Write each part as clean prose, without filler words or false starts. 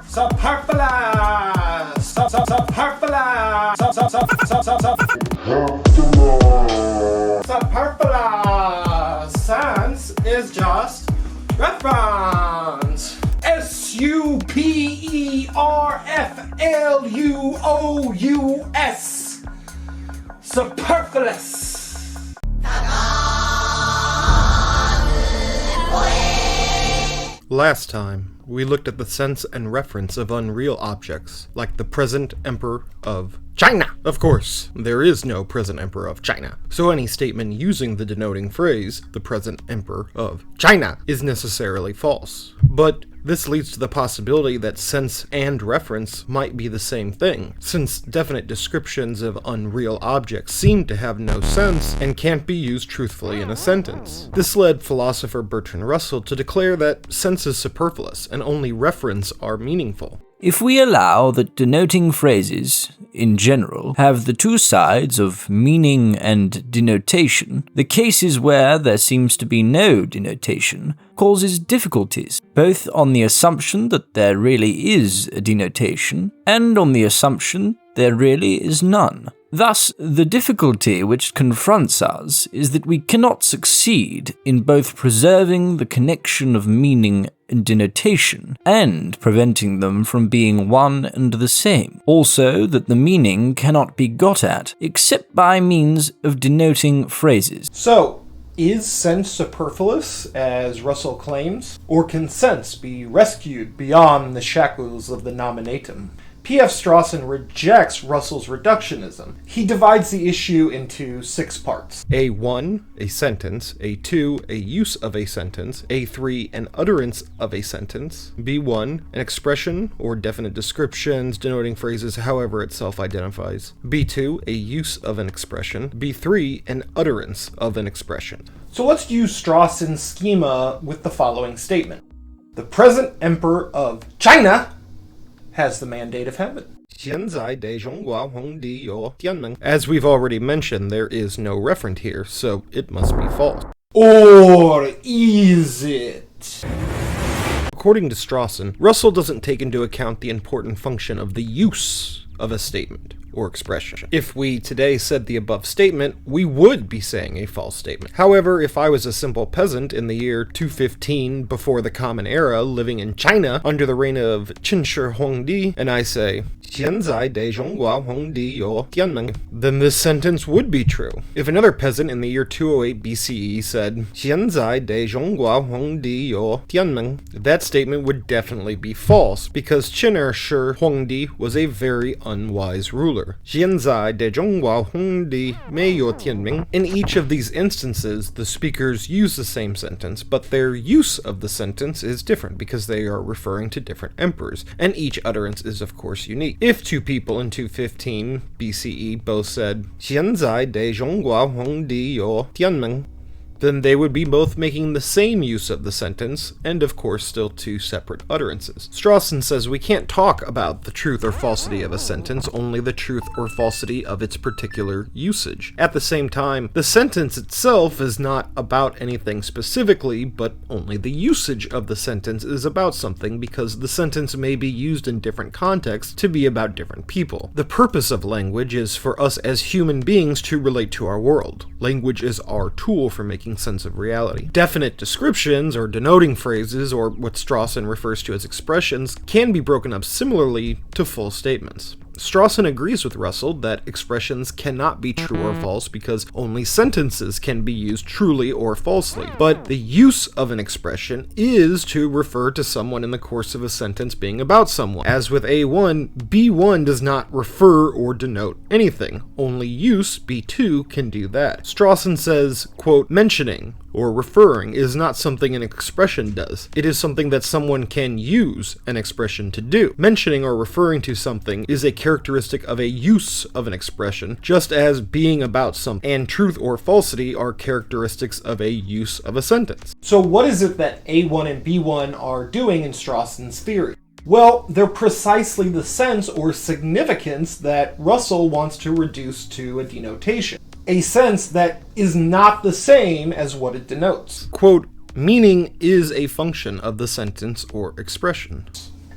Superfluous! Superfluous sense is just reference. Superfluous. Superfluous. Last time, we looked at the sense and reference of unreal objects, like the present emperor of China. Of course, there is no present emperor of China, so any statement using the denoting phrase, the present emperor of China, is necessarily false. But this leads to the possibility that sense and reference might be the same thing, since definite descriptions of unreal objects seem to have no sense and can't be used truthfully in a sentence. This led philosopher Bertrand Russell to declare that sense is superfluous and only reference are meaningful. If we allow that denoting phrases, in general, have the two sides of meaning and denotation, the cases where there seems to be no denotation causes difficulties, both on the assumption that there really is a denotation, and on the assumption there really is none. Thus, the difficulty which confronts us is that we cannot succeed in both preserving the connection of meaning and denotation, and preventing them from being one and the same. Also, that the meaning cannot be got at except by means of denoting phrases. So, is sense superfluous, as Russell claims? Or can sense be rescued beyond the shackles of the nominatum? P.F. Strawson rejects Russell's reductionism. He divides the issue into 6 parts. A1, a sentence. A2, a use of a sentence. A3, an utterance of a sentence. B1, an expression or definite descriptions denoting phrases however it self-identifies. B2, a use of an expression. B3, an utterance of an expression. So let's use Strawson's schema with the following statement. The present emperor of China has the mandate of heaven. As we've already mentioned, there is no referent here, so it must be false. Or is it? According to Strawson, Russell doesn't take into account the important function of the use of a statement or expression. If we today said the above statement, we would be saying a false statement. However, if I was a simple peasant in the year 215 before the Common Era living in China under the reign of Qin Shi Huangdi, and I say, then this sentence would be true. If another peasant in the year 208 BCE said, that statement would definitely be false, because Qin Shi Huangdi was a very unwise ruler. In each of these instances, the speakers use the same sentence, but their use of the sentence is different because they are referring to different emperors, and each utterance is of course unique. If two people in 215 BCE both said, then they would be both making the same use of the sentence, and of course still two separate utterances. Strawson says we can't talk about the truth or falsity of a sentence, only the truth or falsity of its particular usage. At the same time, the sentence itself is not about anything specifically, but only the usage of the sentence is about something, because the sentence may be used in different contexts to be about different people. The purpose of language is for us as human beings to relate to our world. Language is our tool for making sense of reality. Definite descriptions, or denoting phrases, or what Strawson refers to as expressions, can be broken up similarly to full statements. Strawson agrees with Russell that expressions cannot be true or false because only sentences can be used truly or falsely, but the use of an expression is to refer to someone in the course of a sentence being about someone. As with A1, B1 does not refer or denote anything. Only use, B2, can do that. Strawson says, quote, mentioning or referring is not something an expression does. It is something that someone can use an expression to do. Mentioning or referring to something is a characteristic of a use of an expression, just as being about something and truth or falsity are characteristics of a use of a sentence. So what is it that A1 and B1 are doing in Strawson's theory? Well, they're precisely the sense or significance that Russell wants to reduce to a denotation. A sense that is not the same as what it denotes. Quote, Meaning is a function of the sentence or expression.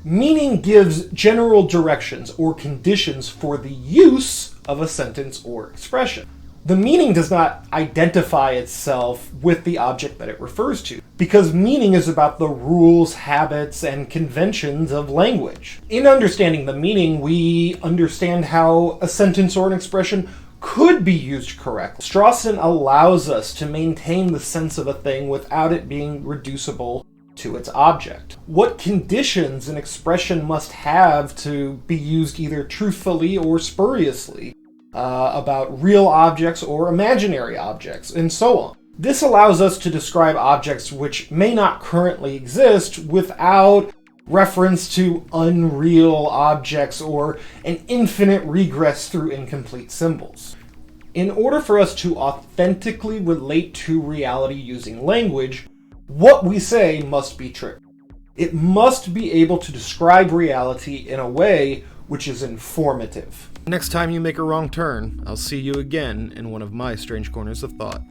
Meaning gives general directions or conditions for the use of a sentence or expression. The meaning does not identify itself with the object that it refers to, because meaning is about the rules, habits, and conventions of language. In understanding the meaning, we understand how a sentence or an expression could be used correctly. Strawson allows us to maintain the sense of a thing without it being reducible to its object. What conditions an expression must have to be used either truthfully or spuriously, about real objects or imaginary objects, and so on. This allows us to describe objects which may not currently exist without reference to unreal objects or an infinite regress through incomplete symbols. In order for us to authentically relate to reality using language, what we say must be true. It must be able to describe reality in a way which is informative. Next time you make a wrong turn, I'll see you again in one of my strange corners of thought.